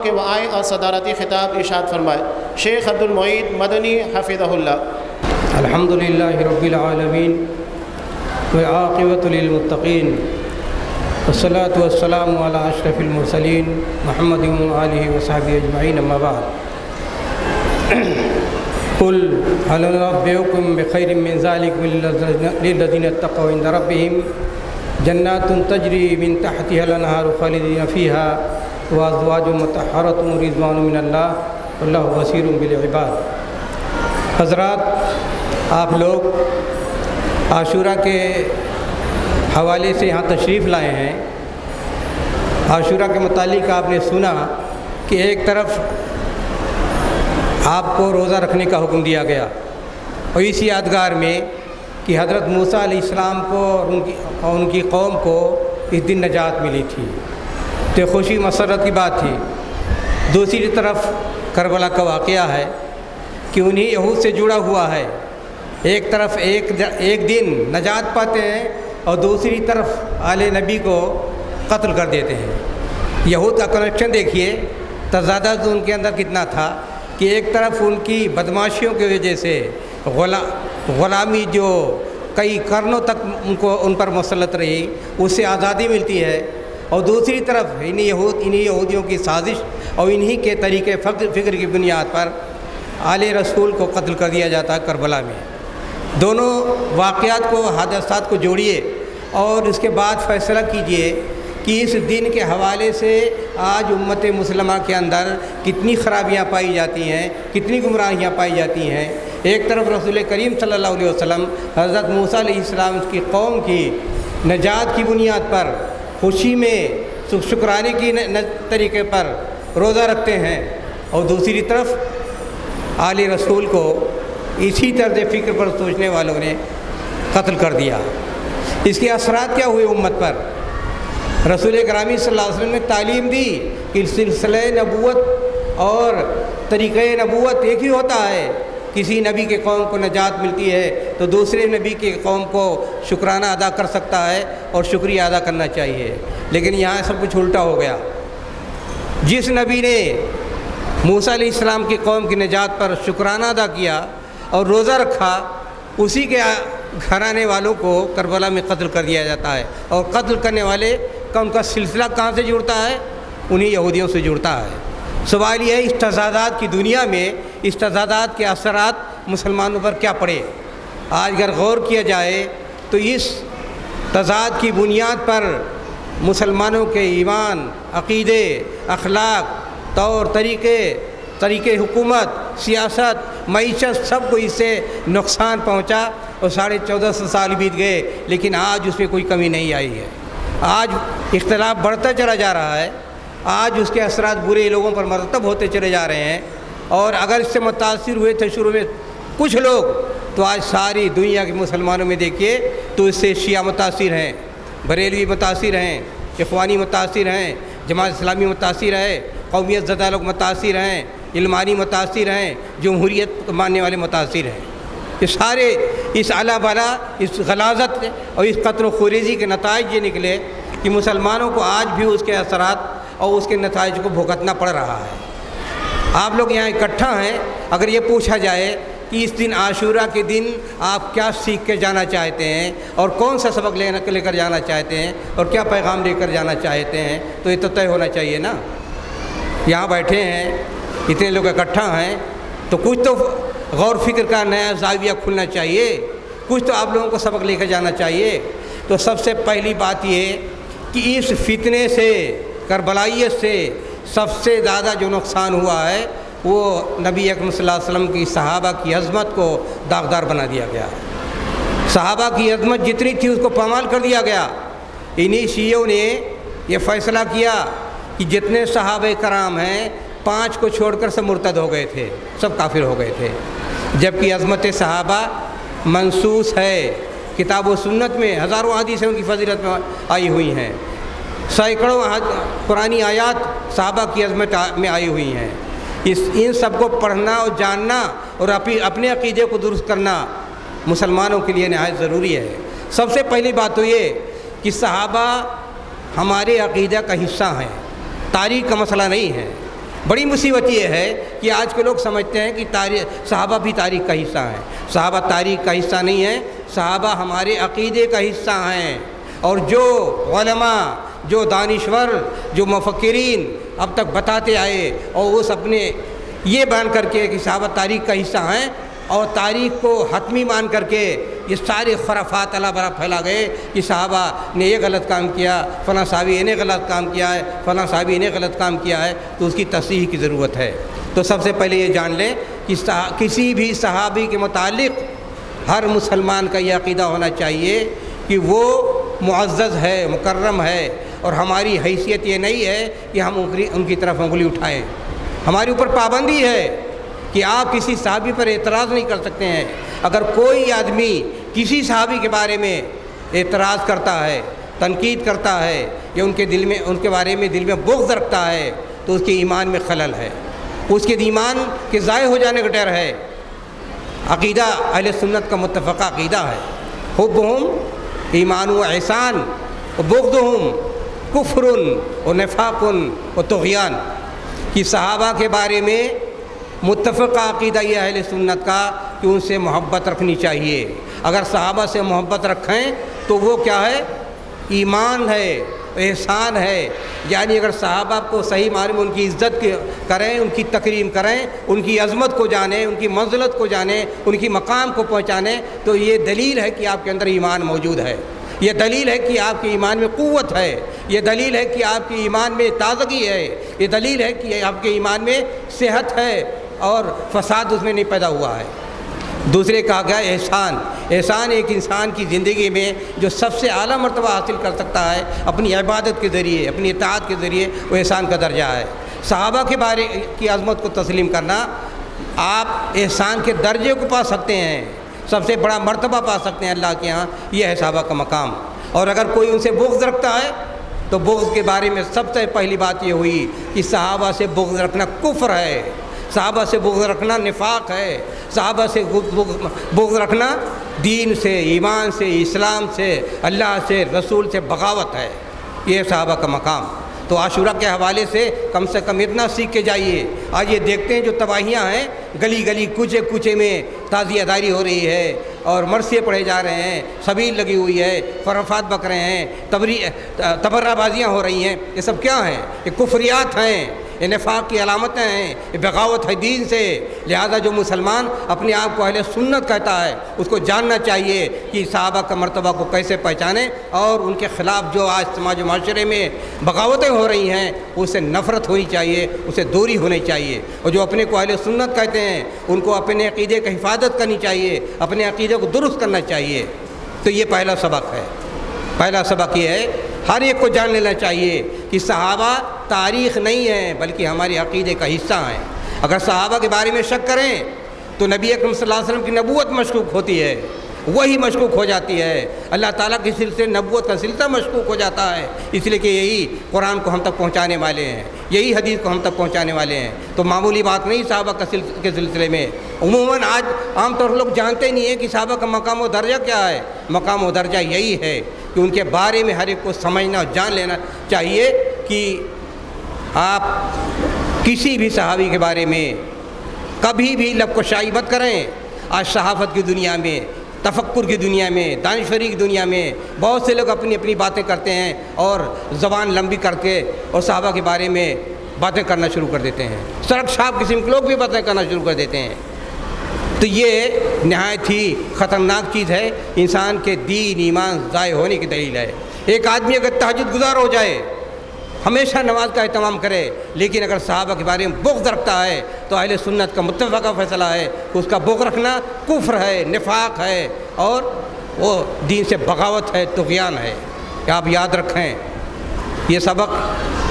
کہ وہ آئیں اور صدارتی خطاب ارشاد فرمائے۔ شیخ عبد المعید مدنی حفظہ اللہ۔ الحمدللہ رب العالمین والعاقبۃ للمتقین والصلاۃ والسلام علی اشرف المرسلین محمد وآلہ وصحبہ اجمعین، اما بعد۔ قل هل ننبئکم بخیر من ذلک للذین اتقوا عند ربہم جنات تجری من تحتها الانہار خالدین فیہا وازواج مطہرۃ رضوان من اللہ واللہ بصیر بالعباد۔ حضرات، آپ لوگ عاشورہ کے حوالے سے یہاں تشریف لائے ہیں۔ عاشورہ کے متعلق آپ نے سنا کہ ایک طرف آپ کو روزہ رکھنے کا حکم دیا گیا، اور اس یادگار میں کہ حضرت موسیٰ علیہ السلام کو اور ان کی قوم کو اس دن نجات ملی تھی، تو خوشی مسرت کی بات تھی۔ دوسری طرف کربلا کا واقعہ ہے کہ انہی یہود سے جڑا ہوا ہے۔ ایک طرف ایک دن نجات پاتے ہیں اور دوسری طرف آل نبی کو قتل کر دیتے ہیں۔ یہود کا کنیکشن دیکھیے، تضادات ان کے اندر کتنا تھا کہ ایک طرف ان کی بدماشیوں کی وجہ سے غلامی جو کئی قرنوں تک ان پر مسلط رہی، اس سے آزادی ملتی ہے، اور دوسری طرف انہی یہودیوں کی سازش اور انہی کے طریقے فکر کی بنیاد پر آل رسول کو قتل کر دیا جاتا ہے کربلا میں۔ دونوں واقعات کو، حادثات کو جوڑیے اور اس کے بعد فیصلہ کیجئے کہ اس دن کے حوالے سے آج امت مسلمہ کے اندر کتنی خرابیاں پائی جاتی ہیں، کتنی گمراہیاں پائی جاتی ہیں۔ ایک طرف رسول کریم صلی اللہ علیہ وسلم حضرت موسیٰ علیہ السلام کی قوم کی نجات کی بنیاد پر خوشی میں شکرانے کی طریقے پر روزہ رکھتے ہیں، اور دوسری طرف آل رسول کو اسی طرز فکر پر سوچنے والوں نے قتل کر دیا۔ اس کے اثرات کیا ہوئے امت پر؟ رسول گرامی صلی اللہ علیہ وسلم نے تعلیم دی کہ سلسلہ نبوت اور طریقۂ نبوت ایک ہی ہوتا ہے۔ کسی نبی کے قوم کو نجات ملتی ہے تو دوسرے نبی کے قوم کو شکرانہ ادا کر سکتا ہے اور شکریہ ادا کرنا چاہیے، لیکن یہاں سب کچھ الٹا ہو گیا۔ جس نبی نے موسیٰ علیہ السلام کی قوم کی نجات پر شکرانہ ادا کیا اور روزہ رکھا، اسی کے گھرانے والوں کو کربلا میں قتل کر دیا جاتا ہے، اور قتل کرنے والے کا ان کا سلسلہ کہاں سے جڑتا ہے؟ انہی یہودیوں سے جڑتا ہے۔ سوال یہ ہے، اس تضادات کی دنیا میں اس تضادات کے اثرات مسلمانوں پر کیا پڑے؟ آج اگر غور کیا جائے تو اس تضاد کی بنیاد پر مسلمانوں کے ایمان، عقیدے، اخلاق، طور طریقے حکومت، سیاست، معیشت، سب کو اس سے نقصان پہنچا، اور 1450 سال بیت گئے لیکن آج اس میں کوئی کمی نہیں آئی ہے۔ آج اختلاف بڑھتا چلا جا رہا ہے، آج اس کے اثرات برے لوگوں پر مرتب ہوتے چلے جا رہے ہیں، اور اگر اس سے متاثر ہوئے تھے شروع میں کچھ لوگ، تو آج ساری دنیا کے مسلمانوں میں دیکھیے تو اس سے شیعہ متاثر ہیں، بریلوی متاثر ہیں، اخوانی متاثر ہیں، جماعت اسلامی متاثر ہے، قومیت زدہ لوگ متاثر ہیں، علمانی متاثر ہیں، جمہوریت ماننے والے متاثر ہیں۔ یہ سارے اس اعلیٰ بالا، اس غلاظت اور اس قتل و خوریزی کے نتائج یہ نکلے کہ مسلمانوں کو آج بھی اس کے اثرات اور اس کے نتائج کو بھگتنا پڑ رہا ہے۔ آپ لوگ یہاں اکٹھا ہیں، اگر یہ پوچھا جائے کہ اس دن عاشورہ کے دن آپ کیا سیکھ کے جانا چاہتے ہیں اور کون سا سبق لے کر جانا چاہتے ہیں اور کیا پیغام لے کر جانا چاہتے ہیں، تو یہ تو طے ہونا چاہیے نا۔ یہاں بیٹھے ہیں، اتنے لوگ اکٹھا ہیں، تو کچھ تو غور فکر کا نیا زاویہ کھلنا چاہیے، کچھ تو آپ لوگوں کو سبق لے کر جانا چاہیے۔ تو سب سے پہلی بات یہ کہ اس فتنے سے، کربلائیت سے سب سے زیادہ جو نقصان ہوا ہے وہ نبی اکرم صلی اللہ علیہ وسلم کی صحابہ کی عظمت کو داغدار بنا دیا گیا۔ صحابہ کی عظمت جتنی تھی اس کو پامال کر دیا گیا۔ انہی شیعوں نے یہ فیصلہ کیا کہ جتنے صحابہ کرام ہیں 5 کو چھوڑ کر سب مرتد ہو گئے تھے، سب کافر ہو گئے تھے، جبکہ عظمت صحابہ منصوص ہے کتاب و سنت میں، ہزاروں حدیثیں ان کی فضیلت میں آئی ہوئی ہیں، سینکڑوں قرآنی آیات صحابہ کی عظمت میں آئی ہوئی ہیں۔ ان سب کو پڑھنا اور جاننا اور اپنے عقیدے کو درست کرنا مسلمانوں کے لیے نہایت ضروری ہے۔ سب سے پہلی بات تو یہ کہ صحابہ ہمارے عقیدہ کا حصہ ہیں، تاریخ کا مسئلہ نہیں ہے۔ بڑی مصیبت یہ ہے کہ آج کے لوگ سمجھتے ہیں کہ صحابہ بھی تاریخ کا حصہ ہیں۔ صحابہ تاریخ کا حصہ نہیں ہیں، صحابہ ہمارے عقیدے کا حصہ ہیں، اور جو علماء، جو دانشور، جو مفکرین اب تک بتاتے آئے اور اس اپنے یہ بیان کر کے کہ صحابہ تاریخ کا حصہ ہیں اور تاریخ کو حتمی مان کر کے یہ سارے خرافات اللہ برا پھیلا گئے کہ صحابہ نے یہ غلط کام کیا، فلاں صحابی نے غلط کام کیا ہے، فلاں صحابی نے غلط کام کیا ہے، تو اس کی تصحیح کی ضرورت ہے۔ تو سب سے پہلے یہ جان لیں کہ کسی بھی صحابی کے متعلق ہر مسلمان کا یہ عقیدہ ہونا چاہیے کہ وہ معزز ہے، مکرم ہے، اور ہماری حیثیت یہ نہیں ہے کہ ہم ان کی طرف انگلی اٹھائیں۔ ہمارے اوپر پابندی ہے کہ آپ کسی صحابی پر اعتراض نہیں کر سکتے ہیں۔ اگر کوئی آدمی کسی صحابی کے بارے میں اعتراض کرتا ہے، تنقید کرتا ہے، یا ان کے بارے میں دل میں بغض رکھتا ہے، تو اس کے ایمان میں خلل ہے، اس کے ایمان کے ضائع ہو جانے کا ڈر ہے۔ عقیدہ اہل سنت کا متفقہ عقیدہ ہے، حبہم ایمان و احسان و بغضہم کفر و نفاق و طغیان، کہ صحابہ کے بارے میں متفقہ عقیدہ یہ اہل سنت کا کہ ان سے محبت رکھنی چاہیے۔ اگر صحابہ سے محبت رکھیں تو وہ کیا ہے؟ ایمان ہے، احسان ہے۔ یعنی اگر صحابہ کو صحیح معنی میں ان کی عزت کریں، ان کی تکریم کریں، ان کی عظمت کو جانیں، ان کی منزلت کو جانیں، ان کی مقام کو پہنچانیں، تو یہ دلیل ہے کہ آپ کے اندر ایمان موجود ہے، یہ دلیل ہے کہ آپ کے ایمان میں قوت ہے، یہ دلیل ہے کہ آپ کے ایمان میں تازگی ہے، یہ دلیل ہے کہ آپ کے ایمان میں صحت ہے اور فساد اس میں نہیں پیدا ہوا ہے۔ دوسرے کہا گیا احسان۔ احسان ایک انسان کی زندگی میں جو سب سے اعلیٰ مرتبہ حاصل کر سکتا ہے اپنی عبادت کے ذریعے، اپنی اطاعت کے ذریعے، وہ احسان کا درجہ ہے۔ صحابہ کے بارے کی عظمت کو تسلیم کرنا، آپ احسان کے درجے کو پا سکتے ہیں، سب سے بڑا مرتبہ پا سکتے ہیں اللہ کے ہاں، یہ ہے صحابہ کا مقام۔ اور اگر کوئی ان سے بغض رکھتا ہے تو بغض کے بارے میں سب سے پہلی بات یہ ہوئی کہ صحابہ سے بغض رکھنا کفر ہے، صحابہ سے بغض رکھنا نفاق ہے، صحابہ سے بغض رکھنا دین سے، ایمان سے، اسلام سے، اللہ سے، رسول سے بغاوت ہے۔ یہ صحابہ کا مقام۔ تو عاشورہ کے حوالے سے کم اتنا سیکھ کے جائیے۔ آج یہ دیکھتے ہیں جو تباہیاں ہیں، گلی گلی کوچے کوچے میں تعزیہ داری ہو رہی ہے اور مرثیے پڑھے جا رہے ہیں، سبیل لگی ہوئی ہے، خرافات بک رہے ہیں، تبرہ بازیاں ہو رہی ہیں، یہ سب کیا ہیں؟ یہ کفریات ہیں، یہ نفاق کی علامتیں ہیں، یہ بغاوت ہے دین سے۔ لہذا جو مسلمان اپنے آپ کو اہل سنت کہتا ہے، اس کو جاننا چاہیے کہ صحابہ کا مرتبہ کو کیسے پہچانے، اور ان کے خلاف جو آج سماج و معاشرے میں بغاوتیں ہو رہی ہیں اس سے نفرت ہونی چاہیے، اس سے دوری ہونی چاہیے۔ اور جو اپنے کو اہل سنت کہتے ہیں ان کو اپنے عقیدے کی حفاظت کرنی چاہیے، اپنے عقیدے کو درست کرنا چاہیے۔ تو یہ پہلا سبق ہے۔ پہلا سبق یہ ہے، ہر ایک کو جان لینا چاہیے کہ صحابہ تاریخ نہیں ہے بلکہ ہمارے عقیدے کا حصہ ہیں۔ اگر صحابہ کے بارے میں شک کریں تو نبی اکرم صلی اللہ علیہ وسلم کی نبوت مشکوک ہوتی ہے، وہی مشکوک ہو جاتی ہے، اللہ تعالیٰ کے سلسلے نبوت کا سلسلہ مشکوک ہو جاتا ہے، اس لیے کہ یہی قرآن کو ہم تک پہنچانے والے ہیں، یہی حدیث کو ہم تک پہنچانے والے ہیں۔ تو معمولی بات نہیں صحابہ کے سلسلے میں۔ عموماً آج عام طور پر لوگ جانتے نہیں ہیں کہ صحابہ کا مقام و درجہ کیا ہے۔ مقام و درجہ یہی ہے کہ ان کے بارے میں ہر ایک کو سمجھنا اور جان لینا چاہیے کہ آپ کسی بھی صحابی کے بارے میں کبھی بھی لب کشائی مت کریں۔ آج صحافت کی دنیا میں، تفکر کی دنیا میں، دانشوری کی دنیا میں بہت سے لوگ اپنی اپنی باتیں کرتے ہیں اور زبان لمبی کر کے اور صحابہ کے بارے میں باتیں کرنا شروع کر دیتے ہیں۔ سڑک چھاپ قسم کے لوگ بھی باتیں کرنا شروع کر دیتے ہیں۔ تو یہ نہایت ہی خطرناک چیز ہے، انسان کے دین ایمان ضائع ہونے کی دلیل ہے۔ ایک آدمی اگر تہجد گزار ہو جائے، ہمیشہ نماز کا اہتمام کرے، لیکن اگر صحابہ کے بارے میں بغض رکھتا ہے تو اہل سنت کا متفقہ فیصلہ ہے کہ اس کا بغض رکھنا کفر ہے، نفاق ہے، اور وہ دین سے بغاوت ہے، طغیان ہے۔ کہ آپ یاد رکھیں، یہ سبق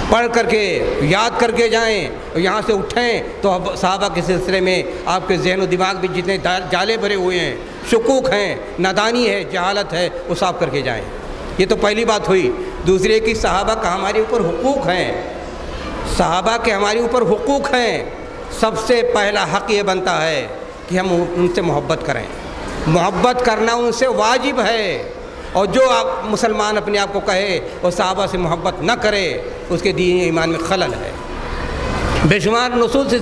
پڑھ کر کے یاد کر کے جائیں، اور یہاں سے اٹھیں تو صحابہ کے سلسلے میں آپ کے ذہن و دماغ میں جتنے جالے بھرے ہوئے ہیں، شکوک ہیں، نادانی ہے، جہالت ہے، وہ صاف کر کے جائیں۔ یہ تو پہلی بات ہوئی۔ دوسرے کہ صحابہ کا ہمارے اوپر حقوق ہیں، صحابہ کے ہمارے اوپر حقوق ہیں۔ سب سے پہلا حق یہ بنتا ہے کہ ہم ان سے محبت کریں، محبت کرنا ان سے واجب ہے۔ اور جو آپ مسلمان اپنے آپ کو کہے اور صحابہ سے محبت نہ کرے، اس کے دین ایمان میں خلل ہے۔ بے شمار نصوص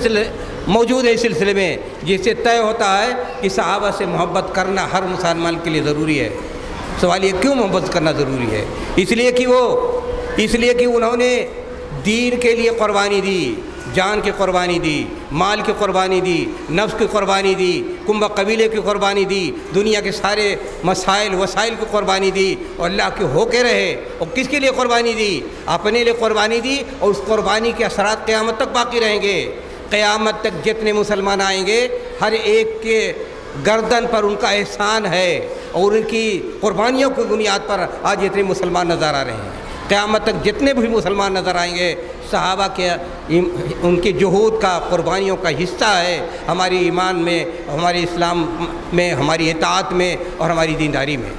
موجود ہے اس سلسلے میں، جس سے طے ہوتا ہے کہ صحابہ سے محبت کرنا ہر مسلمان کے لیے ضروری ہے۔ سوال یہ کیوں محبت کرنا ضروری ہے؟ اس لیے کہ انہوں نے دین کے لیے قربانی دی، جان کی قربانی دی، مال کی قربانی دی، نفس کی قربانی دی، کنبہ قبیلے کی قربانی دی، دنیا کے سارے مسائل وسائل کی قربانی دی، اور اللہ کے ہو کے رہے۔ اور کس کے لیے قربانی دی؟ اپنے لیے قربانی دی، اور اس قربانی کے اثرات قیامت تک باقی رہیں گے۔ قیامت تک جتنے مسلمان آئیں گے، ہر ایک کے گردن پر ان کا احسان ہے، اور ان کی قربانیوں کی بنیاد پر آج اتنے مسلمان نظر آ رہے ہیں۔ قیامت تک جتنے بھی مسلمان نظر آئیں گے، صحابہ کے ان کے جہود کا، قربانیوں کا حصہ ہے ہماری ایمان میں، ہمارے اسلام میں، ہماری اطاعت میں اور ہماری دینداری میں۔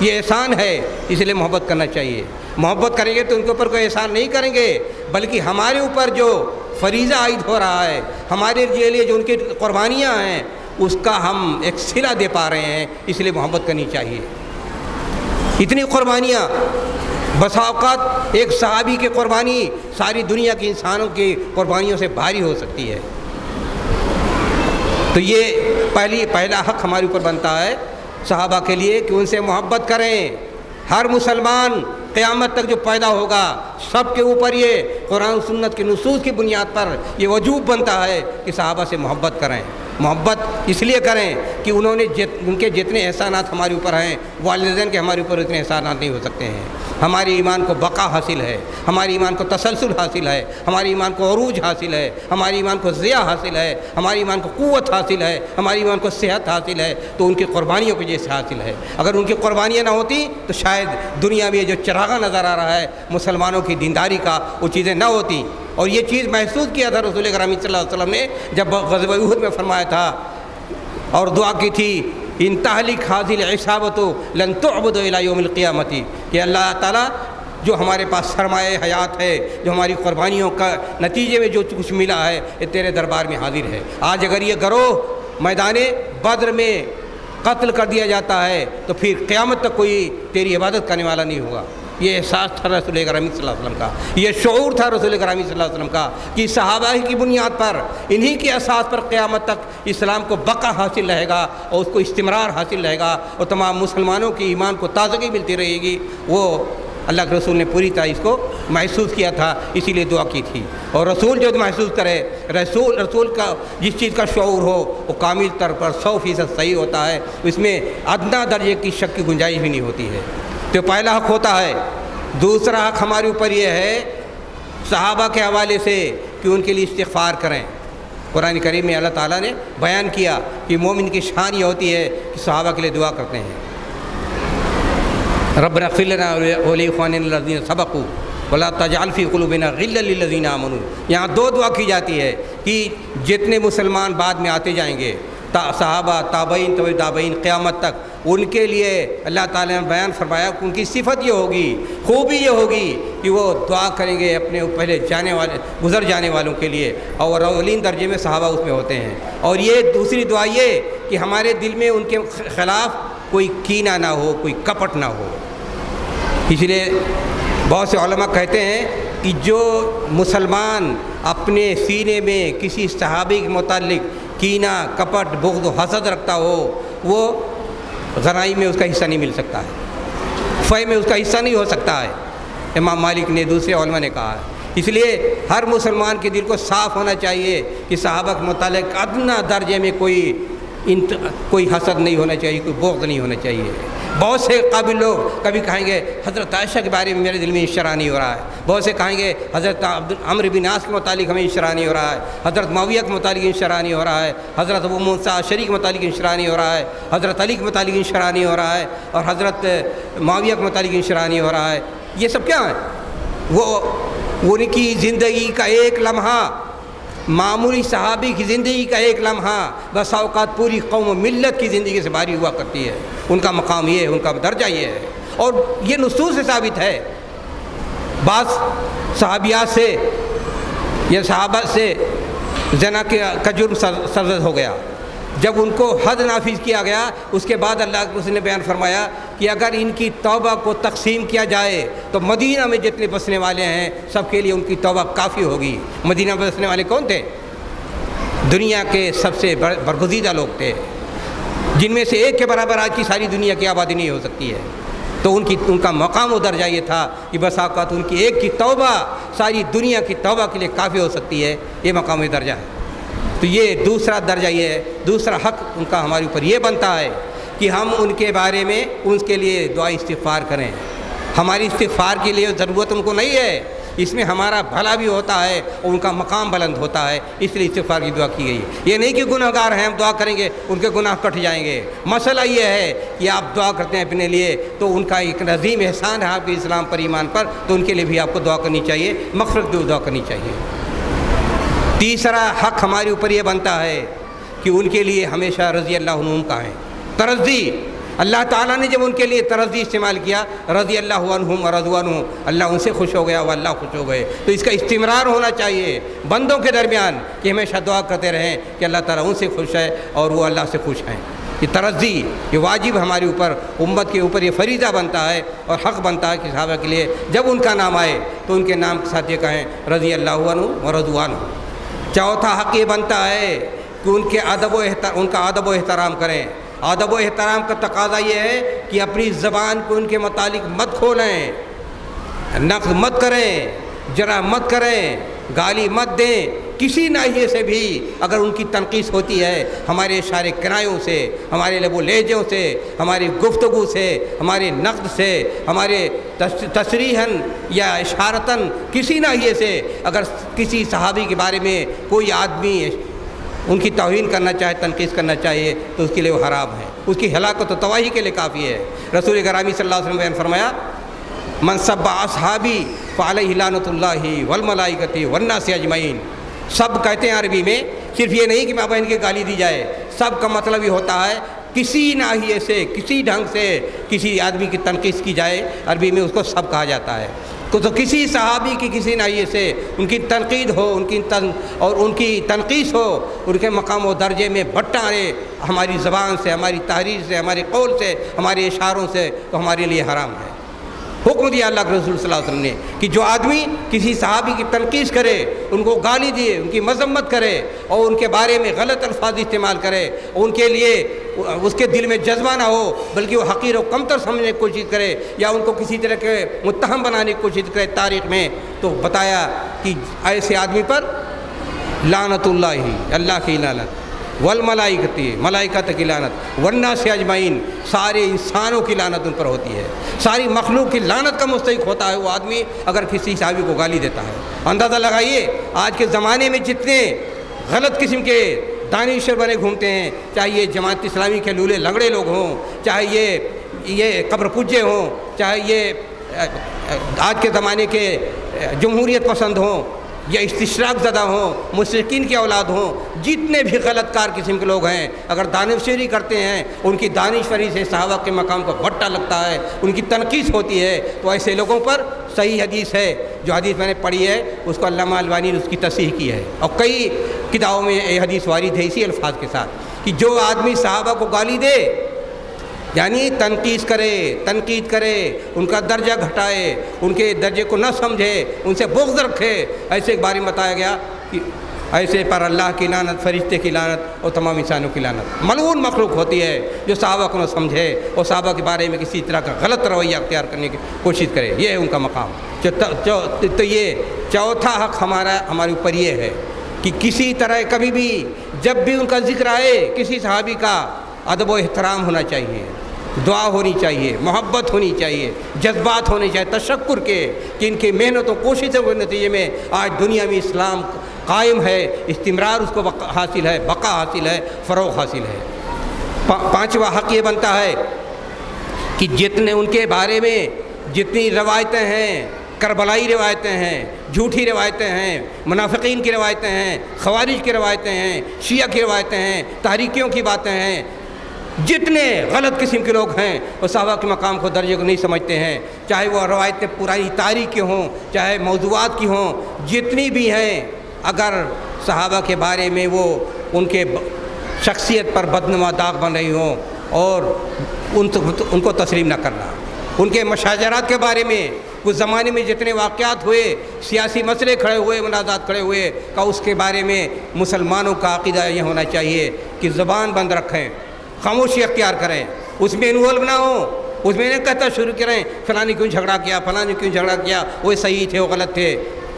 یہ احسان ہے، اس لیے محبت کرنا چاہیے۔ محبت کریں گے تو ان کے اوپر کوئی احسان نہیں کریں گے، بلکہ ہمارے اوپر جو فریضہ عائد ہو رہا ہے، ہمارے لیے جو ان کی قربانیاں ہیں، اس کا ہم ایک صلہ دے پا رہے ہیں، اس لیے محبت کرنی چاہیے۔ اتنی قربانیاں، بسا اوقات ایک صحابی کی قربانی ساری دنیا کے انسانوں کی قربانیوں سے بھاری ہو سکتی ہے۔ تو یہ پہلا حق ہمارے اوپر بنتا ہے صحابہ کے لیے کہ ان سے محبت کریں۔ ہر مسلمان قیامت تک جو پیدا ہوگا، سب کے اوپر یہ قرآن و سنت کے نصوص کی بنیاد پر یہ وجوب بنتا ہے کہ صحابہ سے محبت کریں۔ محبت اس لیے کریں کہ انہوں نے ان کے جتنے احسانات ہمارے اوپر ہیں، والدین کے ہمارے اوپر اتنے احسانات نہیں ہو سکتے ہیں۔ ہمارے ایمان کو بقا حاصل ہے، ہمارے ایمان کو تسلسل حاصل ہے، ہمارے ایمان کو عروج حاصل ہے، ہمارے ایمان کو ضیاء حاصل ہے، ہمارے ایمان کو قوت حاصل ہے، ہمارے ایمان کو صحت حاصل ہے، تو ان کی قربانیوں کی جیسے حاصل ہے۔ اگر ان کی قربانیاں نہ ہوتی تو شاید دنیا میں جو چراغاں نظر آ رہا ہے مسلمانوں کی دینداری کا، وہ چیزیں نہ ہوتی۔ اور یہ چیز محسوس کیا تھا رسول اکرم صلی اللہ علیہ وسلم نے جب غزوہ احد میں فرمایا تھا اور دعا کی تھی، ان تہلک هذه العصابة لن تعبد الى یوم القیامت، کہ اللہ تعالیٰ جو ہمارے پاس سرمایہ حیات ہے، جو ہماری قربانیوں کا نتیجے میں جو کچھ ملا ہے، یہ تیرے دربار میں حاضر ہے۔ آج اگر یہ گروہ میدان بدر میں قتل کر دیا جاتا ہے تو پھر قیامت تک کوئی تیری عبادت کرنے والا نہیں ہوگا۔ یہ احساس تھا رسول اکرم صلی اللہ علیہ وسلم کا، یہ شعور تھا رسول اکرم صلی اللہ علیہ وسلم کا کہ صحابہ کی بنیاد پر، انہی کے اساس پر قیامت تک اسلام کو بقا حاصل رہے گا اور اس کو استمرار حاصل رہے گا، اور تمام مسلمانوں کی ایمان کو تازگی ملتی رہے گی۔ وہ اللہ کے رسول نے پوری طرح اس کو محسوس کیا تھا، اسی لیے دعا کی تھی۔ اور رسول جو محسوس کرے، رسول کا جس چیز کا شعور ہو وہ کامل طور پر 100% صحیح ہوتا ہے، اس میں ادنیٰ درجے کی شک کی گنجائش بھی نہیں ہوتی ہے۔ تو پہلا حق ہوتا ہے۔ دوسرا حق ہمارے اوپر یہ ہے صحابہ کے حوالے سے کہ ان کے لیے استغفار کریں۔ قرآن کریم میں اللہ تعالیٰ نے بیان کیا کہ مومن کی شان یہ ہوتی ہے کہ صحابہ کے لیے دعا کرتے ہیں، ربنا اغفر لنا ولاخواننا الذین سبقوا ولا تجعل فی قلوبنا غلا للذین آمنوا۔ یہاں دو دعا کی جاتی ہے کہ جتنے مسلمان بعد میں آتے جائیں گے، صحابہ، تابعین، طبع تابعین، قیامت تک، ان کے لیے اللہ تعالیٰ نے بیان فرمایا کہ ان کی صفت یہ ہوگی، خوبی یہ ہوگی کہ وہ دعا کریں گے اپنے پہلے گزر جانے والوں کے لیے، اور اولین درجے میں صحابہ اس میں ہوتے ہیں۔ اور یہ دوسری دعا یہ کہ ہمارے دل میں ان کے خلاف کوئی کینہ نہ ہو، کوئی کپٹ نہ ہو۔ اس لیے بہت سے علماء کہتے ہیں کہ جو مسلمان اپنے سینے میں کسی صحابی کے متعلق کینہ، کپٹ، بغض و حسد رکھتا ہو، وہ غنائی میں اس کا حصہ نہیں مل سکتا ہے، فے میں اس کا حصہ نہیں ہو سکتا ہے۔ امام مالک نے، دوسرے علماء نے کہا ہے۔ اس لیے ہر مسلمان کے دل کو صاف ہونا چاہیے کہ صحابہ کے متعلق ادنیٰ درجے میں کوئی حسد نہیں ہونا چاہیے، کوئی بغض نہیں ہونا چاہیے۔ بہت سے قابل لوگ کبھی کہیں گے حضرت عائشہ کے بارے میں میرے دل میں انشرح نہیں ہو رہا ہے، بہت سے کہیں گے حضرت عمرو بن عاص کے متعلق ہمیں انشرح نہیں ہو رہا ہے، حضرت معاویہ کے متعلق انشرح نہیں ہو رہا ہے، حضرت ابو موسیٰ اشعری کے متعلق انشرح نہیں ہو رہا ہے، حضرت علی کے متعلق انشرح نہیں ہو رہا ہے، اور حضرت معاویہ کے متعلق انشرح نہیں ہو رہا ہے۔ یہ سب کیا ہے؟ وہ ان کی زندگی کا ایک لمحہ، معمولی صحابی کی زندگی کا ایک لمحہ بس اوقات پوری قوم و ملت کی زندگی سے بھاری ہوا کرتی ہے۔ ان کا مقام یہ ہے، ان کا درجہ یہ ہے، اور یہ نصوص سے ثابت ہے۔ بعض صحابیات سے یا صحابہ سے زنا کا جرم سرزد ہو گیا، جب ان کو حد نافذ کیا گیا اس کے بعد اللہ کے رسول نے بیان فرمایا کہ اگر ان کی توبہ کو تقسیم کیا جائے تو مدینہ میں جتنے بسنے والے ہیں سب کے لیے ان کی توبہ کافی ہوگی۔ مدینہ میں بسنے والے کون تھے؟ دنیا کے سب سے برگزیدہ لوگ تھے، جن میں سے ایک کے برابر آج کی ساری دنیا کی آبادی نہیں ہو سکتی ہے۔ تو ان کا مقام و درجہ یہ تھا کہ بس اوقات ان کی ایک کی توبہ ساری دنیا کی توبہ کے لیے کافی ہو سکتی ہے، یہ مقام و درجہ ہے۔ تو یہ دوسرا درجہ یہ ہے، دوسرا حق ان کا ہمارے اوپر یہ بنتا ہے کہ ہم ان کے بارے میں ان کے لیے دعا استغفار کریں۔ ہماری استغفار کے لیے ضرورت ان کو نہیں ہے، اس میں ہمارا بھلا بھی ہوتا ہے اور ان کا مقام بلند ہوتا ہے، اس لیے استغفار کی دعا کی گئی۔ یہ نہیں کہ گناہ گار ہیں ہم دعا کریں گے ان کے گناہ کٹ جائیں گے۔ مسئلہ یہ ہے کہ آپ دعا کرتے ہیں اپنے لیے تو ان کا ایک عظیم احسان ہے آپ کے اسلام پر، ایمان پر، تو ان کے لیے بھی آپ کو دعا کرنی چاہیے، مغفرت کی دعا کرنی چاہیے۔ تیسرا حق ہمارے اوپر یہ بنتا ہے کہ ان کے لیے ہمیشہ رضی اللہ عنہم کا ہے، ترضی۔ اللہ تعالیٰ نے جب ان کے لیے ترضی استعمال کیا، رضی اللہ عنہم ورضوا عنہ، اللہ ان سے خوش ہو گیا وہ اللہ خوش ہو گئے۔ تو اس کا استمرار ہونا چاہیے بندوں کے درمیان کہ ہمیشہ دعا کرتے رہیں کہ اللہ تعالیٰ ان سے خوش ہے اور وہ اللہ سے خوش ہیں۔ یہ ترضی، یہ واجب ہمارے اوپر، امت کے اوپر یہ فریضہ بنتا ہے اور حق بنتا ہے کہ صحابہ کے لیے جب ان کا نام آئے تو ان کے نام کے ساتھ یہ کہیں رضی اللہ عنہ ورضوا عنہ۔ چوتھا حق یہ بنتا ہے کہ ان کا ادب و احترام کریں۔ ادب و احترام کا تقاضا یہ ہے کہ اپنی زبان کو ان کے متعلق مت کھولیں، نقد مت کریں، جرح مت کریں، گالی مت دیں، کسی ناحیے سے بھی اگر ان کی تنقیص ہوتی ہے، ہمارے اشارے کنایوں سے، ہمارے لب و لہجوں سے، ہماری گفتگو سے، ہمارے نقد سے، ہمارے تصریحاً یا اشارتاً کسی ناحیے سے اگر کسی صحابی کے بارے میں کوئی آدمی ان کی توہین کرنا چاہے، تنقیص کرنا چاہیے تو اس کے لیے وہ حرام ہے، اس کی ہلاکت و تباہی کے لیے کافی ہے۔ رسول گرامی صلی اللہ علیہ وسلم نے بیان فرمایا من سب اصحابی فعلیہ لعنۃ اللہ والملائکۃ والناس اجمعین۔ سب کہتے ہیں عربی میں، صرف یہ نہیں کہ ماں بہن کی گالی دی جائے، سب کا مطلب یہ ہوتا ہے کسی ناحیے سے، کسی ڈھنگ سے کسی آدمی کی تنقیص کی جائے، عربی میں اس کو سب کہا جاتا ہے۔ تو کسی صحابی کی کسی ناحیے سے ان کی تنقید ہو، اور ان کی تنقیص ہو، ان کے مقام و درجے میں بٹارے ہماری زبان سے، ہماری تحریر سے، ہمارے قول سے، ہمارے اشاروں سے، تو ہمارے لیے حرام ہے۔ حکم دیا اللہ کے رسول صلی اللہ علیہ وسلم نے کہ جو آدمی کسی صحابی کی تنقیص کرے، ان کو گالی دے، ان کی مذمت کرے اور ان کے بارے میں غلط الفاظ استعمال کرے، ان کے لیے اس کے دل میں جذبہ نہ ہو بلکہ وہ حقیر و کمتر سمجھنے کی کوشش کرے یا ان کو کسی طرح کے متہم بنانے کی کوشش کرے تاریخ میں، تو بتایا کہ ایسے آدمی پر لعنت اللہ، اللہ کی لعنت، والملائکۃ، ملائکت کی لعنت، والناس اجمعین، سارے انسانوں کی لعنت ان پر ہوتی ہے، ساری مخلوق کی لعنت کا مستحق ہوتا ہے وہ آدمی اگر کسی صحابی کو گالی دیتا ہے۔ اندازہ لگائیے آج کے زمانے میں جتنے غلط قسم کے دانشور بنے گھومتے ہیں، چاہے یہ جماعت اسلامی کے لولے لنگڑے لوگ ہوں، چاہے یہ قبر پجے ہوں، چاہے یہ آج کے زمانے کے جمہوریت پسند ہوں یا استشراق زدہ ہوں، مشرکین کی اولاد ہوں، جتنے بھی غلط کار قسم کے لوگ ہیں اگر دانشوری کرتے ہیں، ان کی دانشوری سے صحابہ کے مقام کو بھٹا لگتا ہے، ان کی تنقیص ہوتی ہے، تو ایسے لوگوں پر صحیح حدیث ہے، جو حدیث میں نے پڑھی ہے اس کو علامہ البانی نے اس کی تصحیح کی ہے، اور کئی کتابوں میں یہ حدیث وارد ہے اسی الفاظ کے ساتھ کہ جو آدمی صحابہ کو گالی دے، یعنی تنقید کرے، ان کا درجہ گھٹائے، ان کے درجے کو نہ سمجھے، ان سے بغض رکھے، ایسے ایک بارے میں بتایا گیا کہ ایسے پر اللہ کی لعنت، فرشتے کی لعنت اور تمام انسانوں کی لعنت، ملعون مخلوق ہوتی ہے جو صحابہ کو نہ سمجھے اور صحابہ کے بارے میں کسی طرح کا غلط رویہ اختیار کرنے کی کوشش کرے، یہ ہے ان کا مقام۔ تو یہ چوتھا حق ہمارے اوپر یہ ہے کہ کسی طرح کبھی بھی جب بھی ان کا ذکر آئے کسی صحابی کا، ادب و احترام ہونا چاہیے، دعا ہونی چاہیے، محبت ہونی چاہیے، جذبات ہونے چاہیے تشکر کے کہ ان کی محنت و کوششوں کے نتیجے میں آج دنیا میں اسلام قائم ہے، استمرار اس کو حاصل ہے، بقا حاصل ہے، فروغ حاصل ہے۔ پانچواں حق یہ بنتا ہے کہ جتنے ان کے بارے میں جتنی روایتیں ہیں، کربلائی روایتیں ہیں، جھوٹی روایتیں ہیں، منافقین کی روایتیں ہیں، خوارج کی روایتیں ہیں، شیعہ کی روایتیں ہیں، تحریکیوں کی باتیں ہیں، جتنے غلط قسم کے لوگ ہیں وہ صحابہ کے مقام کو درجے کو نہیں سمجھتے ہیں، چاہے وہ روایتیں پرانی تاریخ کی ہوں، چاہے موضوعات کی ہوں، جتنی بھی ہیں، اگر صحابہ کے بارے میں وہ ان کے شخصیت پر بدنما داغ بن رہی ہوں اور ان کو تسلیم نہ کرنا۔ ان کے مشاجرات کے بارے میں اس زمانے میں جتنے واقعات ہوئے، سیاسی مسئلے کھڑے ہوئے، منازعات کھڑے ہوئے، کہ اس کے بارے میں مسلمانوں کا عقیدہ یہ ہونا چاہیے کہ زبان بند رکھیں، خاموشی اختیار کریں، اس میں انوالو نہ ہوں، اس میں نہیں کہتا شروع کریں فلاں نے کیوں جھگڑا کیا، فلاں نے کیوں جھگڑا کیا، وہ صحیح تھے وہ غلط تھے،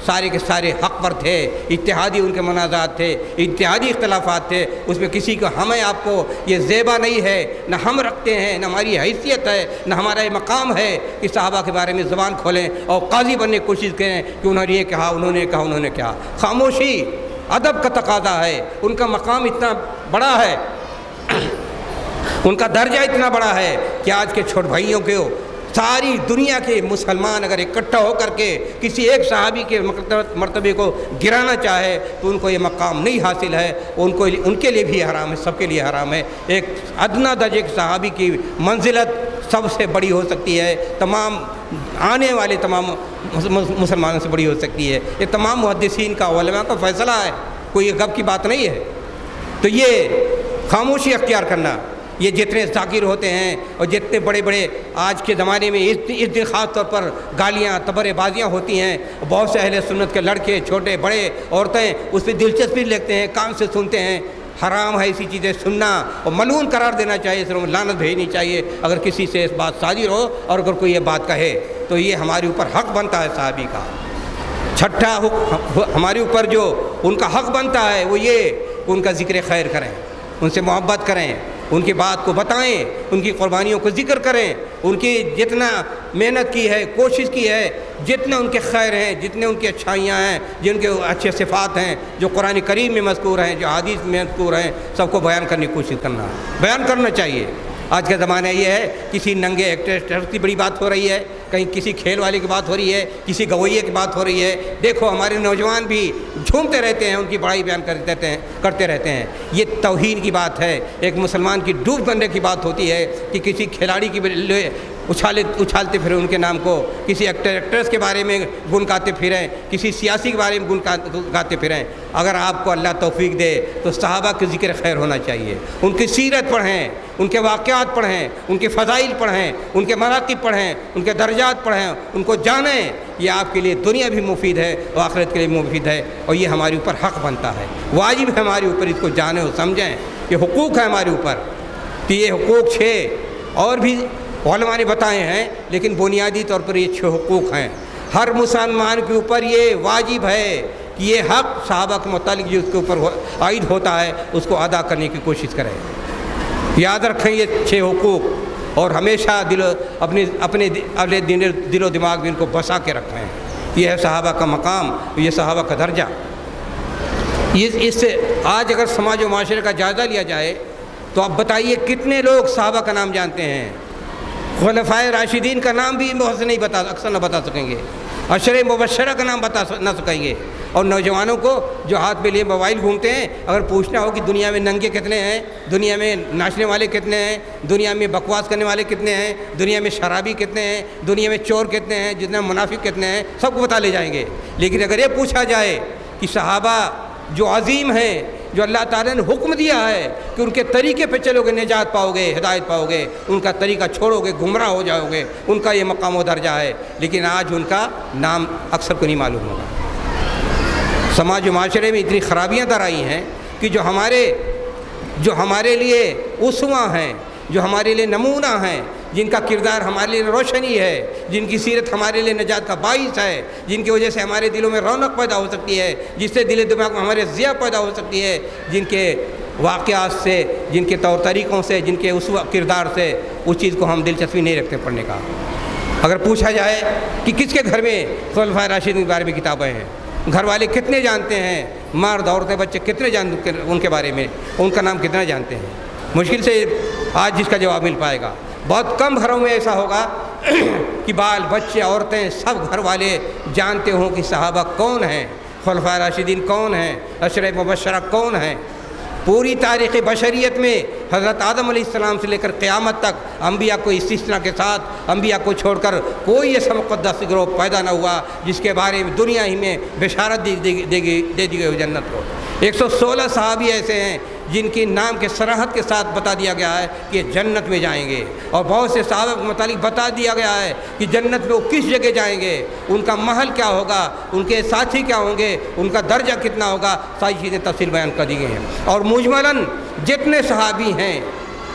سارے کے سارے حق پر تھے، اتحادی ان کے منازعات تھے، اتحادی اختلافات تھے، اس میں کسی کو ہمیں آپ کو یہ زیبا نہیں ہے، نہ ہم رکھتے ہیں، نہ ہماری حیثیت ہے، نہ ہمارا یہ مقام ہے کہ صحابہ کے بارے میں زبان کھولیں اور قاضی بننے کی کوشش کریں کہ انہوں نے یہ کہا، انہوں نے کہا، انہوں نے کہا۔ خاموشی ادب کا تقاضا ہے، ان کا مقام اتنا بڑا ہے، ان کا درجہ اتنا بڑا ہے کہ آج کے چھوٹ بھائیوں کو ساری دنیا کے مسلمان اگر اکٹھا ہو کر کے کسی ایک صحابی کے مرتبے کو گرانا چاہے تو ان کو یہ مقام نہیں حاصل ہے، ان کے لیے بھی حرام ہے، سب کے لیے حرام ہے۔ ایک ادنا درجے کے صحابی کی منزلت سب سے بڑی ہو سکتی ہے، تمام آنے والے تمام مسلمانوں سے بڑی ہو سکتی ہے۔ یہ تمام محدثین کا، علماء کا فیصلہ ہے، کوئی غب کی بات نہیں ہے۔ تو یہ خاموشی اختیار کرنا، یہ جتنے ذاکر ہوتے ہیں اور جتنے بڑے بڑے آج کے زمانے میں اس دن خاص طور پر گالیاں تبرے بازیاں ہوتی ہیں، بہت سے اہل سنت کے لڑکے چھوٹے بڑے عورتیں اس پہ دلچسپی لیتے ہیں، کان سے سنتے ہیں۔ حرام ہے ایسی چیزیں سننا اور ملعون قرار دینا چاہیے، صرف لعنت بھیجنی چاہیے اگر کسی سے اس بات صادر ہو، اور اگر کوئی یہ بات کہے تو یہ ہمارے اوپر حق بنتا ہے صحابی کا۔ چھٹا ہمارے اوپر جو ان کا حق بنتا ہے وہ یہ کہ ان کا ذکر خیر کریں، ان سے محبت کریں، ان کی بات کو بتائیں، ان کی قربانیوں کو ذکر کریں، ان کی جتنا محنت کی ہے، کوشش کی ہے، جتنے ان کے خیر ہیں، جتنے ان کی اچھائیاں ہیں، جن کے اچھے صفات ہیں جو قرآن کریم میں مذکور ہیں، جو حدیث میں مذکور ہیں، سب کو بیان کرنے کی کوشش کرنا، بیان کرنا چاہیے۔ آج کا زمانہ یہ ہے کسی ننگے ایکٹر کی بڑی بات ہو رہی ہے، کہیں کسی کھیل والے کی بات ہو رہی ہے، کسی گویے کی بات ہو رہی ہے، دیکھو ہمارے نوجوان بھی جھومتے رہتے ہیں، ان کی بڑائی بیان کرتے رہتے ہیں۔ یہ توہین کی بات ہے، ایک مسلمان کی ڈوب کرنے کی بات ہوتی ہے کہ کسی کھلاڑی کی اچھالتے پھریں ان کے نام کو، کسی ایکٹریس کے بارے میں گن گاتے پھریں، کسی سیاسی کے بارے میں گن گاتے پھریں۔ اگر آپ کو اللہ توفیق دے تو صحابہ کے ذکر خیر ہونا چاہیے، ان کی سیرت پڑھیں، ان کے واقعات پڑھیں، ان کے فضائل پڑھیں، ان کے مناقب پڑھیں، ان کے درجات پڑھیں، ان کو جانیں۔ یہ آپ کے لیے دنیا بھی مفید ہے اور آخرت کے لیے بھی مفید ہے، اور یہ ہمارے اوپر حق بنتا ہے، واجب ہے ہمارے اوپر اس کو جانیں اور سمجھیں۔ یہ حقوق ہے ہمارے اوپر، تو یہ حقوق 6 اور بھی علماء نے بتائے ہیں، لیکن بنیادی طور پر یہ 6 حقوق ہیں۔ ہر مسلمان کے اوپر یہ واجب ہے کہ یہ حق صحابہ کے متعلق جو اس کے اوپر عائد ہوتا ہے اس کو ادا کرنے کی کوشش کریں۔ یاد رکھیں یہ 6 حقوق، اور ہمیشہ اپنے دل و دماغ میں ان کو بسا کے رکھیں۔ یہ ہے صحابہ کا مقام، یہ صحابہ کا درجہ۔ اس سے آج اگر سماج و معاشرے کا جائزہ لیا جائے تو آپ بتائیے کتنے لوگ صحابہ کا نام جانتے ہیں؟ خلفائے راشدین کا نام بھی بہت سے اکثر نہ بتا سکیں گے، عشرہ مبشرہ کا نام بتا نہ سکیں گے۔ اور نوجوانوں کو جو ہاتھ میں لیے موبائل گھومتے ہیں، اگر پوچھنا ہو کہ دنیا میں ننگے کتنے ہیں، دنیا میں ناچنے والے کتنے ہیں، دنیا میں بکواس کرنے والے کتنے ہیں، دنیا میں شرابی کتنے ہیں، دنیا میں چور کتنے ہیں، جتنے منافق کتنے ہیں، سب کو بتا لے جائیں گے۔ لیکن اگر یہ پوچھا جائے کہ صحابہ جو عظیم ہیں، جو اللہ تعالیٰ نے حکم دیا ہے کہ ان کے طریقے پہ چلو گے نجات پاؤ گے، ہدایت پاؤ گے، ان کا طریقہ چھوڑو گے گمراہ ہو جاؤ گے، ان کا یہ مقام و درجہ ہے، لیکن آج ان کا نام اکثر کو نہیں معلوم ہوگا۔ سماج و معاشرے میں اتنی خرابیاں در آئی ہیں کہ جو ہمارے لیے اسوہ ہیں، جو ہمارے لیے نمونہ ہیں، جن کا کردار ہمارے لیے روشنی ہے، جن کی سیرت ہمارے لیے نجات کا باعث ہے، جن کی وجہ سے ہمارے دلوں میں رونق پیدا ہو سکتی ہے، جس سے دل دماغ میں ہمارے ضیاء پیدا ہو سکتی ہے، جن کے واقعات سے، جن کے طور طریقوں سے، جن کے اس کردار سے، اس چیز کو ہم دلچسپی نہیں رکھتے پڑھنے کا۔ اگر پوچھا جائے کہ کس کے گھر میں خلفائے راشدین کے بارے میں کتابیں ہیں، گھر والے کتنے جانتے ہیں، مرد عورتیں بچے کتنے جانتے ہیں ان کے بارے میں، ان کا نام کتنا جانتے ہیں؟ مشکل سے آج جس کا جواب مل پائے گا۔ بہت کم گھروں میں ایسا ہوگا کہ بال بچے عورتیں سب گھر والے جانتے ہوں کہ صحابہ کون ہیں، خلفائے راشدین کون ہیں، عشرہ مبشرہ کون ہیں۔ پوری تاریخ بشریت میں حضرت آدم علیہ السلام سے لے کر قیامت تک انبیاء کو استثناء کے ساتھ انبیاء کو چھوڑ کر کوئی ایسا مقدس گروہ پیدا نہ ہوا جس کے بارے میں دنیا ہی میں بشارت دے دی گئی ہو جنت کو۔ 116 صحابی ایسے ہیں جن کے نام کے صراحت کے ساتھ بتا دیا گیا ہے کہ جنت میں جائیں گے، اور بہت سے صحابہ کے متعلق بتا دیا گیا ہے کہ جنت میں وہ کس جگہ جائیں گے، ان کا محل کیا ہوگا، ان کے ساتھی کیا ہوں گے، ان کا درجہ کتنا ہوگا، ساری چیزیں تفصیل بیان کر دی گئی ہیں۔ اور مجملاً جتنے صحابی ہیں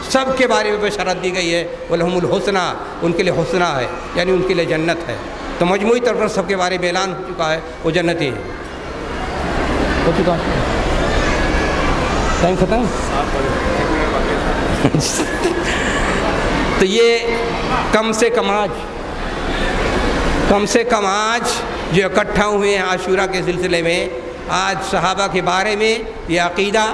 سب کے بارے میں بشارت دی گئی ہے، وَلَهُمُ الْحُسْنَى، ان کے لیے حسنہ ہے، یعنی ان کے لیے جنت ہے۔ تو مجموعی طور پر سب کے بارے میں اعلان ہو چکا ہے، وہ جنتی ہے۔ ہو چکا ٹائم ختم۔ تو یہ کم سے کم آج جو اکٹھا ہوئے ہیں عاشورہ کے سلسلے میں، آج صحابہ کے بارے میں یہ عقیدہ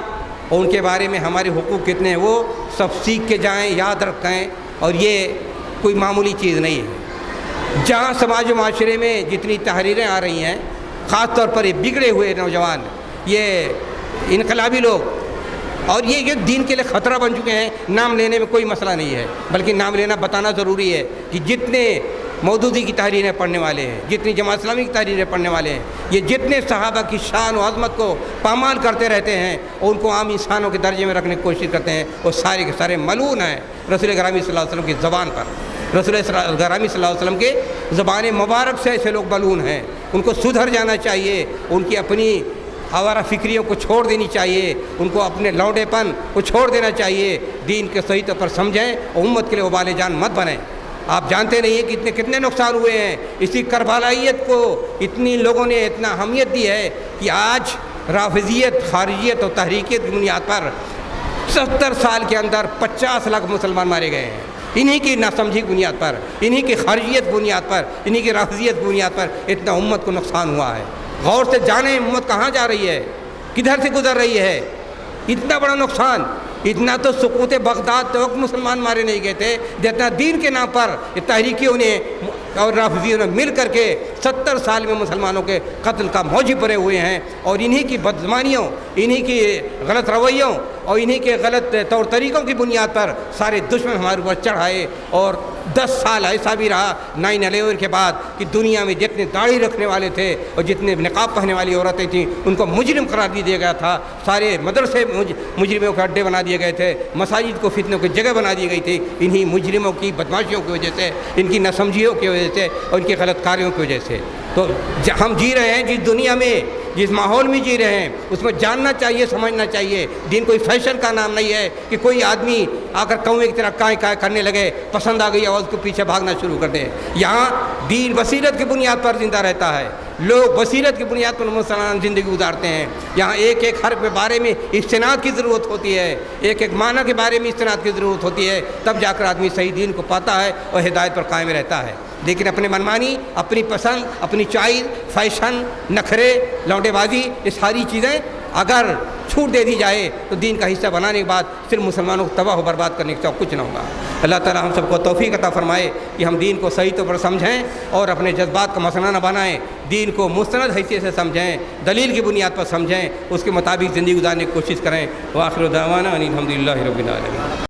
اور ان کے بارے میں ہمارے حقوق کتنے ہیں وہ سب سیکھ کے جائیں، یاد رکھیں، اور یہ کوئی معمولی چیز نہیں ہے۔ جہاں سماج و معاشرے میں جتنی تحریریں آ رہی ہیں، خاص طور پر یہ بگڑے ہوئے نوجوان، یہ انقلابی لوگ، اور یہ دین کے لیے خطرہ بن چکے ہیں، نام لینے میں کوئی مسئلہ نہیں ہے، بلکہ نام لینا بتانا ضروری ہے کہ جتنے مودودی کی تحریریں پڑھنے والے ہیں، جتنی جماعت اسلامی کی تحریریں پڑھنے والے ہیں، یہ جتنے صحابہ کی شان و عظمت کو پامال کرتے رہتے ہیں اور ان کو عام انسانوں کے درجے میں رکھنے کی کوشش کرتے ہیں، وہ سارے کے سارے ملعون ہیں رسول گرامی صلی اللہ علیہ وسلم کی زبان پر۔ رسول گرامی صلی اللہ علیہ وسلم کے زبان مبارک سے ایسے لوگ ملعون ہیں، ان کو سدھر جانا چاہیے، ان کی اپنی آوارہ فکریوں کو چھوڑ دینی چاہیے، ان کو اپنے لونڈے پن کو چھوڑ دینا چاہیے، دین کے صحیح طور پر سمجھیں اور امت کے لیے وبال جان مت بنیں۔ آپ جانتے نہیں ہیں کہ کتنے نقصان ہوئے ہیں، اسی کربلائیت کو اتنی لوگوں نے اتنا اہمیت دی ہے کہ آج رافضیت، خارجیت اور تحریکیت کی بنیاد پر 70 سال کے اندر 50 لاکھ مسلمان مارے گئے ہیں، انہی کی ناسمجھی کی بنیاد پر، انہی کی خارجیت کی بنیاد پر، انہی کی رافضیت کی بنیاد پر اتنا امت کو نقصان ہوا ہے۔ غور سے جانیں امت کہاں جا رہی ہے، کدھر سے گزر رہی ہے، اتنا بڑا نقصان۔ اتنا تو سقوط بغداد تو وقت مسلمان مارے نہیں گئے تھے جتنا دین کے نام پر تحریکیوں نے اور رافضیوں نے مل کر کے 70 سال میں مسلمانوں کے قتل کا موجب بنے ہوئے ہیں، اور انہی کی بدزمانیوں، انہی کی غلط رویوں اور انہی کے غلط طور طریقوں کی بنیاد پر سارے دشمن ہمارے اوپر چڑھائے۔ اور 10 سال ایسا بھی رہا 9/11 کے بعد کہ دنیا میں جتنے داڑھی رکھنے والے تھے اور جتنے نقاب پہننے والی عورتیں تھیں ان کو مجرم قرار دیا گیا تھا، سارے مدرسے مجرموں کے اڈے بنا دیے گئے تھے، مساجد کو فتنوں کی جگہ بنا دی گئی تھی، انہی مجرموں کی بدماشیوں کی وجہ سے، ان کی ناسمجھیوں کی وجہ سے اور ان کی غلط کاریوں کی وجہ سے۔ تو ہم جی رہے ہیں جس دنیا میں، جس ماحول میں جی رہے ہیں، اس میں جاننا چاہیے، سمجھنا چاہیے۔ دین کوئی فیشن کا نام نہیں ہے کہ کوئی آدمی آ کر کوے کی طرح کائیں کرنے لگے، پسند آ گئی اور اس کو پیچھے بھاگنا شروع کر دے۔ یہاں دین بصیرت کی بنیاد پر زندہ رہتا ہے، لوگ بصیرت کی بنیاد پر مسلمان زندگی گزارتے ہیں۔ یہاں ایک ایک حرف کے بارے میں استناد کی ضرورت ہوتی ہے، ایک ایک معنی کے بارے میں استناد کی ضرورت ہوتی ہے، تب جا کر آدمی صحیح دین کو پاتا ہے اور ہدایت پر قائم رہتا ہے۔ لیکن اپنے منمانی، اپنی پسند، اپنی چوائس، فیشن، نخرے، لونڈے بازی، یہ ساری چیزیں اگر چھوٹ دے دی جائے تو دین کا حصہ بنانے کے بعد صرف مسلمانوں کو تباہ و برباد کرنے کے سوا کچھ نہ ہوگا۔ اللہ تعالی ہم سب کو توفیق عطا فرمائے کہ ہم دین کو صحیح طور پر سمجھیں اور اپنے جذبات کا مسئلہ نہ بنائیں، دین کو مستند حیثیت سے سمجھیں، دلیل کی بنیاد پر سمجھیں، اس کے مطابق زندگی گزارنے کی کوشش کریں۔ وآخر دعوانا ان الحمد للہ رب العالمین۔